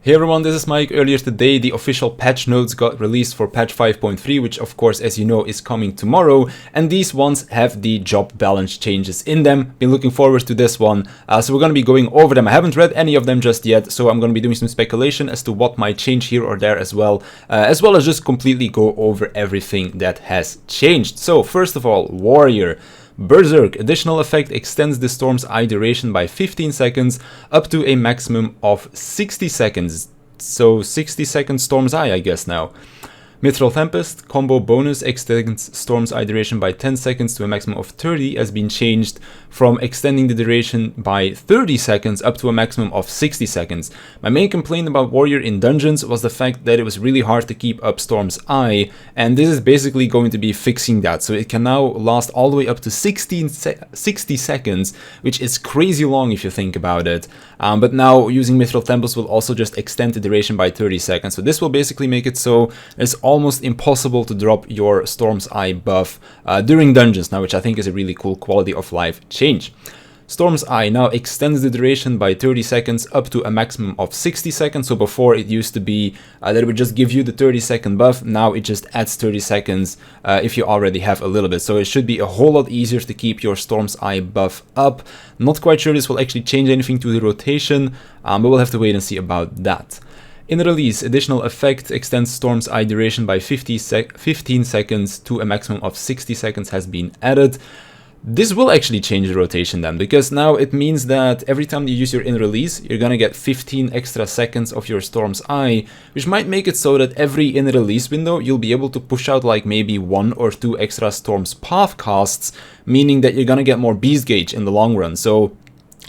Hey everyone, this is Mike. Earlier today, the official patch notes got released for patch 5.3, which of course, as you know, is coming tomorrow. And these ones have the job balance changes in them. Been looking forward to this one. So we're going to be going over them. I haven't read any of them just yet, so I'm going to be doing some speculation as to what might change here or there as well as just completely go over everything that has changed. So first of all, Warrior. Berserk, additional effect extends the Storm's Eye duration by 15 seconds up to a maximum of 60 seconds. So 60 seconds Storm's Eye, I guess now. Mithril Tempest, combo bonus extends Storm's Eye duration by 10 seconds to a maximum of 30 has been changed from extending the duration by 30 seconds up to a maximum of 60 seconds. My main complaint about Warrior in dungeons was the fact that it was really hard to keep up Storm's Eye, and this is basically going to be fixing that. So it can now last all the way up to 60 seconds, which is crazy long if you think about it. But now using Mithril Tempest will also just extend the duration by 30 seconds. So this will basically make it so it's almost impossible to drop your Storm's Eye buff during dungeons now, which I think is a really cool quality of life change. Storm's Eye now extends the duration by 30 seconds up to a maximum of 60 seconds. So before it used to be that it would just give you the 30-second buff. Now it just adds 30 seconds if you already have a little bit. So it should be a whole lot easier to keep your Storm's Eye buff up. Not quite sure this will actually change anything to the rotation, but we'll have to wait and see about that. In release, additional effect extends Storm's Eye duration by 15 seconds to a maximum of 60 seconds has been added. This will actually change the rotation then, because now it means that every time you use your in release, you're gonna get 15 extra seconds of your Storm's Eye, which might make it so that every in release window you'll be able to push out like maybe 1 or 2 extra Storm's Path casts, meaning that you're gonna get more beast gauge in the long run. So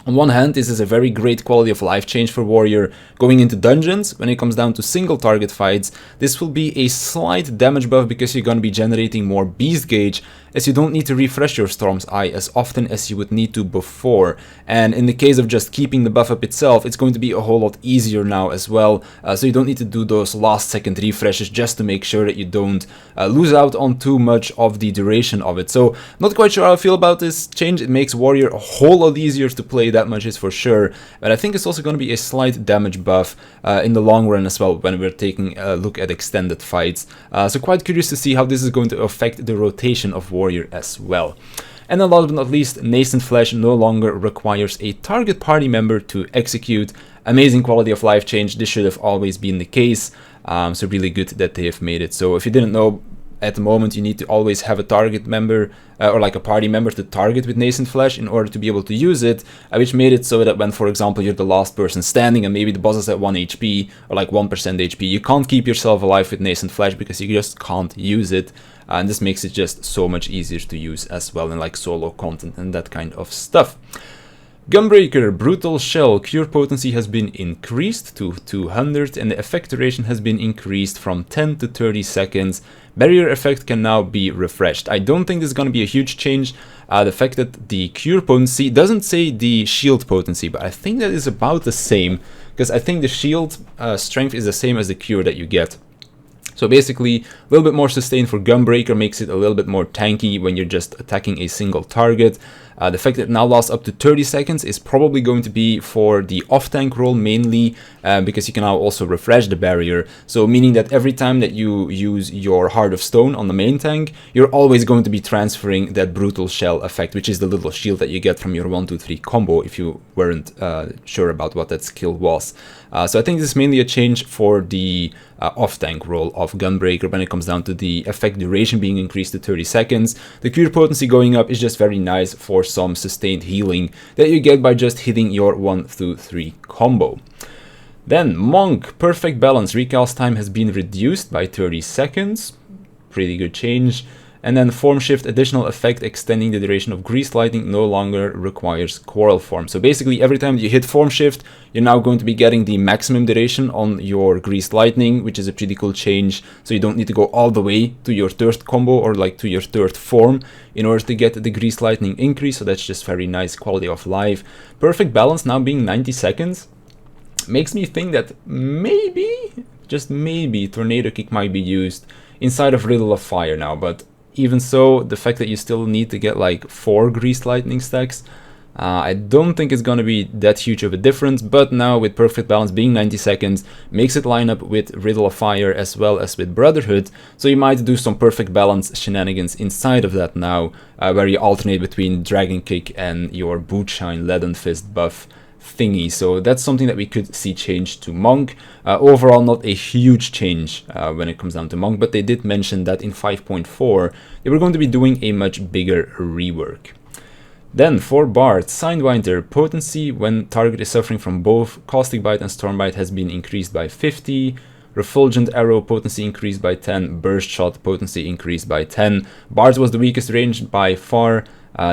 on one hand, this is a very great quality of life change for Warrior going into dungeons. When it comes down to single target fights, this will be a slight damage buff because you're going to be generating more beast gauge, as you don't need to refresh your Storm's Eye as often as you would need to before. And in the case of just keeping the buff up itself, it's going to be a whole lot easier now as well, so you don't need to do those last second refreshes just to make sure that you don't lose out on too much of the duration of it. So not quite sure how I feel about this change. It makes Warrior a whole lot easier to play, that much is for sure, but I think it's also going to be a slight damage buff in the long run as well when we're taking a look at extended fights. So quite curious to see how this is going to affect the rotation of Warrior as well. And then last but not least, Nascent Flesh no longer requires a target party member to execute. Amazing quality of life change. This should have always been the case, so really good that they have made it. So if you didn't know, at the moment you need to always have a target member or like a party member to target with Nascent Flesh in order to be able to use it, which made it so that when, for example, you're the last person standing and maybe the boss is at 1 HP or like 1% HP, you can't keep yourself alive with Nascent Flesh because you just can't use it. And this makes it just so much easier to use as well in like solo content and that kind of stuff. Gunbreaker, Brutal Shell, Cure Potency has been increased to 200 and the effect duration has been increased from 10 to 30 seconds. Barrier effect can now be refreshed. I don't think this is going to be a huge change. The fact that the Cure Potency doesn't say the Shield Potency, but I think that is about the same, because I think the Shield strength is the same as the Cure that you get. So basically, a little bit more sustain for Gunbreaker makes it a little bit more tanky when you're just attacking a single target. The fact that it now lasts up to 30 seconds is probably going to be for the off-tank role mainly, because you can now also refresh the barrier. So meaning that every time that you use your Heart of Stone on the main tank, you're always going to be transferring that Brutal Shell effect, which is the little shield that you get from your 1-2-3 combo if you weren't sure about what that skill was. So I think this is mainly a change for the off-tank role of Gunbreaker when it comes down to the effect duration being increased to 30 seconds. The Cure Potency going up is just very nice for some sustained healing that you get by just hitting your 1-2-3 combo. Then Monk, Perfect Balance, recast time has been reduced by 30 seconds. Pretty good change. And then Form Shift, additional effect extending the duration of Greased Lightning no longer requires Coral Form. So basically every time you hit Form Shift, you're now going to be getting the maximum duration on your Greased Lightning, which is a pretty cool change. So you don't need to go all the way to your third combo or like to your third form in order to get the Greased Lightning increase. So that's just very nice quality of life. Perfect Balance now being 90 seconds makes me think that maybe, just maybe, Tornado Kick might be used inside of Riddle of Fire now, but even so, the fact that you still need to get like 4 Greased Lightning stacks I don't think it's going to be that huge of a difference, but now with Perfect Balance being 90 seconds, makes it line up with Riddle of Fire as well as with Brotherhood, so you might do some Perfect Balance shenanigans inside of that now, where you alternate between Dragon Kick and your Bootshine Leaden Fist buff thingy. So that's something that we could see change to Monk. Overall, not a huge change when it comes down to Monk, but they did mention that in 5.4 they were going to be doing a much bigger rework. Then for Bart, Sidewinder, potency when target is suffering from both Caustic Bite and Storm Bite has been increased by 50. Refulgent Arrow potency increased by 10. Burst Shot potency increased by 10. Bart was the weakest range by far.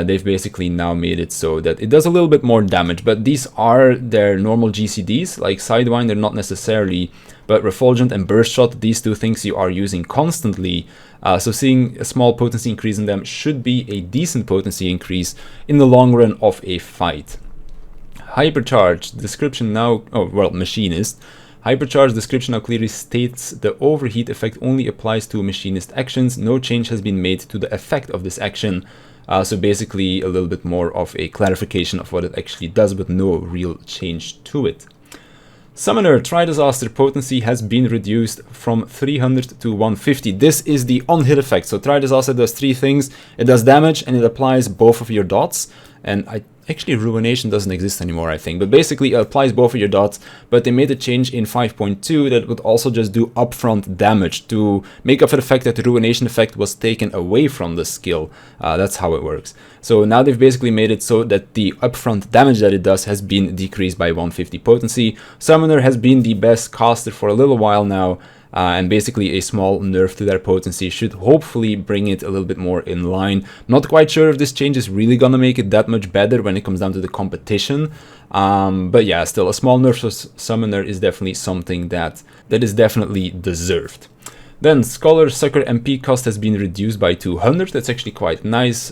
They've basically now made it so that it does a little bit more damage, but these are their normal GCDs, like Sidewinder not necessarily, but Refulgent and Burst Shot, these two things you are using constantly, so seeing a small potency increase in them should be a decent potency increase in the long run of a fight. Hypercharge, description now, oh well, Machinist. Hypercharge description now clearly states the overheat effect only applies to Machinist actions, no change has been made to the effect of this action. So basically a little bit more of a clarification of what it actually does, but no real change to it. Summoner, Tri-Disaster potency has been reduced from 300 to 150. This is the on-hit effect. So Tri-Disaster does three things. It does damage and it applies both of your dots. And actually Ruination doesn't exist anymore, I think. But basically it applies both of your dots. But they made a change in 5.2 that would also just do upfront damage to make up for the fact that the Ruination effect was taken away from the skill. That's how it works. So now they've basically made it so that the upfront damage that it does has been decreased by 150 potency. Summoner has been the best caster for a little while now. And basically a small nerf to their potency should hopefully bring it a little bit more in line. Not quite sure if this change is really gonna make it that much better when it comes down to the competition. But yeah, still a small nerf to Summoner is definitely something that is definitely deserved. Then Scholar Sucker MP cost has been reduced by 200. That's actually quite nice.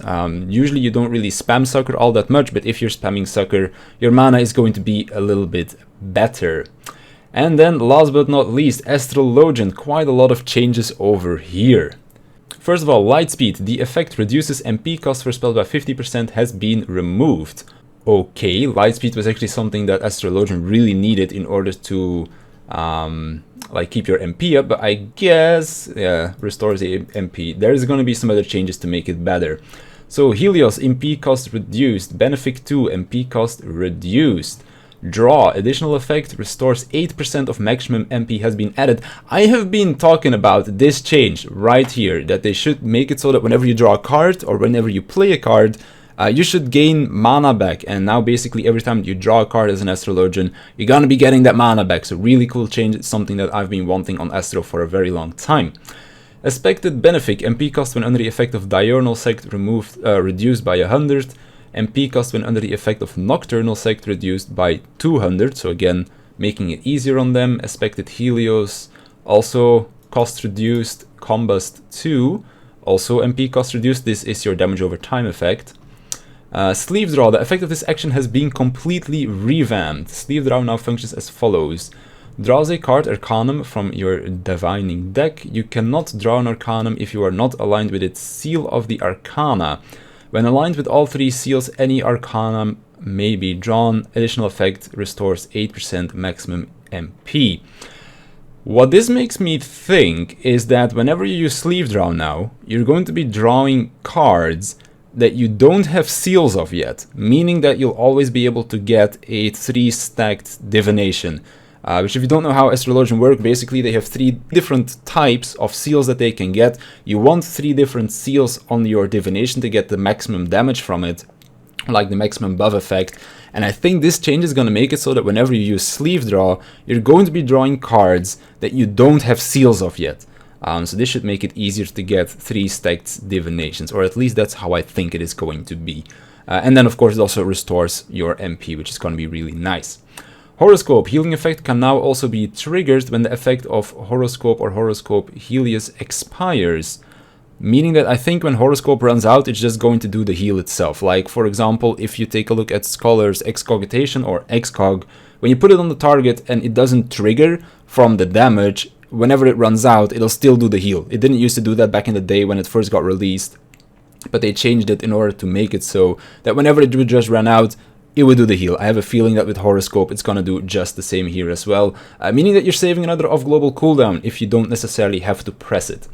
Usually you don't really spam Sucker all that much, but if you're spamming Sucker, your mana is going to be a little bit better. And then last but not least, Astral Login, quite a lot of changes over here. First of all, Lightspeed, the effect reduces MP cost for spells by 50% has been removed. Okay, Lightspeed was actually something that Astral Login really needed in order to like keep your MP up, but I guess, yeah, restores the MP. There is going to be some other changes to make it better. So Helios, MP cost reduced, Benefic 2, MP cost reduced. Draw, additional effect, restores 8% of maximum MP has been added. I have been talking about this change right here, that they should make it so that whenever you draw a card or whenever you play a card, you should gain mana back. And now basically every time you draw a card as an Astral Login, you're gonna be getting that mana back. So really cool change, it's something that I've been wanting on Astro for a very long time. Expected Benefic, MP cost when under the effect of Diurnal Sect reduced by 100. MP cost when under the effect of Nocturnal Sect reduced by 200, so again making it easier on them. Expected Helios, also cost reduced. Combust 2, also MP cost reduced. This is your damage over time effect. Sleeve Draw, the effect of this action has been completely revamped. Sleeve Draw now functions as follows. Draws a card Arcanum from your Divining deck. You cannot draw an Arcanum if you are not aligned with its Seal of the Arcana. When aligned with all three seals, any Arcanum may be drawn. Additional effect restores 8% maximum MP. What this makes me think is that whenever you use Sleeve Draw now, you're going to be drawing cards that you don't have seals of yet, meaning that you'll always be able to get a 3-stacked Divination. Which if you don't know how Astral Login work, basically they have 3 different types of seals that they can get. You want 3 different seals on your Divination to get the maximum damage from it, like the maximum buff effect. And I think this change is going to make it so that whenever you use Sleeve Draw, you're going to be drawing cards that you don't have seals of yet. So this should make it easier to get 3-stacked Divinations, or at least that's how I think it is going to be. And then of course it also restores your MP, which is going to be really nice. Horoscope, healing effect can now also be triggered when the effect of Horoscope or Horoscope Helios expires. Meaning that I think when Horoscope runs out, it's just going to do the heal itself. Like for example, if you take a look at Scholar's Excogitation or Excog, when you put it on the target and it doesn't trigger from the damage, whenever it runs out, it'll still do the heal. It didn't used to do that back in the day when it first got released. but they changed it in order to make it so that whenever it would just run out, it would do the heal. I have a feeling that with Horoscope it's gonna do just the same here as well, meaning that you're saving another off-global cooldown if you don't necessarily have to press it.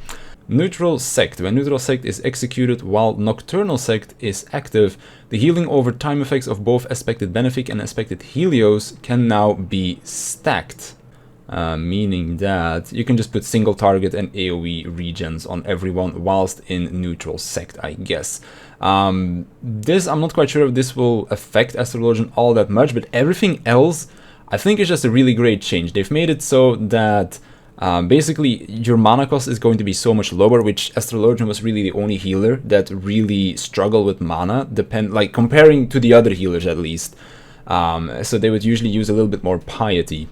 Neutral Sect. When Neutral Sect is executed while Nocturnal Sect is active, the healing over time effects of both Aspected Benefic and Aspected Helios can now be stacked. Meaning that you can just put single target and AoE regens on everyone whilst in Neutral Sect, I guess. This, I'm not quite sure if this will affect Astral Login all that much, but everything else I think is just a really great change. They've made it so that basically your mana cost is going to be so much lower, which Astral Login was really the only healer that really struggled with mana, like comparing to the other healers at least. So they would usually use a little bit more piety.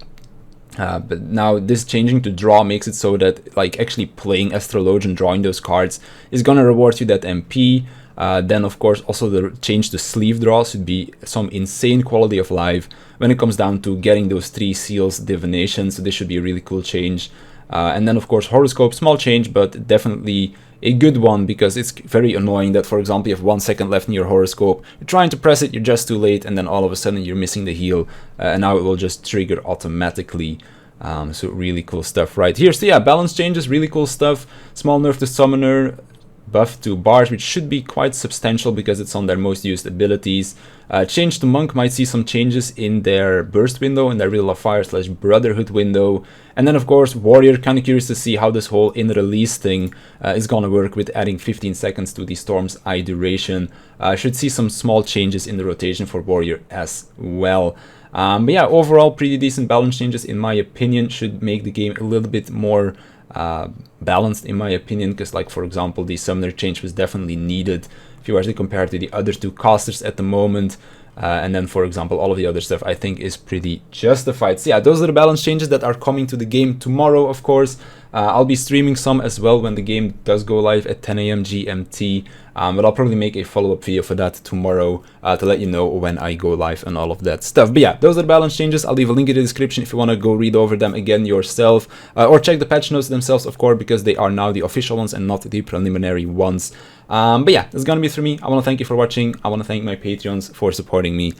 But now this changing to draw makes it so that like actually playing Astral Login, drawing those cards, is gonna reward you that MP. Then of course also the change to sleeve draws would be some insane quality of life when it comes down to getting those 3 seals divination, so this should be a really cool change. And then of course Horoscope, small change but definitely a good one, because it's very annoying that, for example, you have 1 second left in your Horoscope, you're trying to press it, you're just too late, and then all of a sudden you're missing the heal, and now it will just trigger automatically. So really cool stuff right here. So yeah, balance changes, really cool stuff. Small nerf to Summoner, buff to Bart, which should be quite substantial because it's on their most used abilities. Change to Monk might see some changes in their burst window, in their Riddle of Fire / Brotherhood window. And then of course Warrior, kind of curious to see how this whole in release thing is gonna work with adding 15 seconds to the Storm's eye duration. Should see some small changes in the rotation for Warrior as well. But yeah, overall pretty decent balance changes in my opinion. Should make the game a little bit more balanced in my opinion, because like for example the Summoner change was definitely needed if you actually compare it to the other 2 casters at the moment. And then for example all of the other stuff I think is pretty justified. So yeah, those are the balance changes that are coming to the game tomorrow, of course. I'll be streaming some as well when the game does go live at 10 AM GMT, but I'll probably make a follow-up video for that tomorrow to let you know when I go live and all of that stuff. But yeah, those are the balance changes. I'll leave a link in the description if you want to go read over them again yourself, or check the patch notes themselves, of course, because they are now the official ones and not the preliminary ones. But yeah, that's gonna be it for me. I want to thank you for watching. I want to thank my Patreons for supporting me,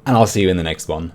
and I'll see you in the next one.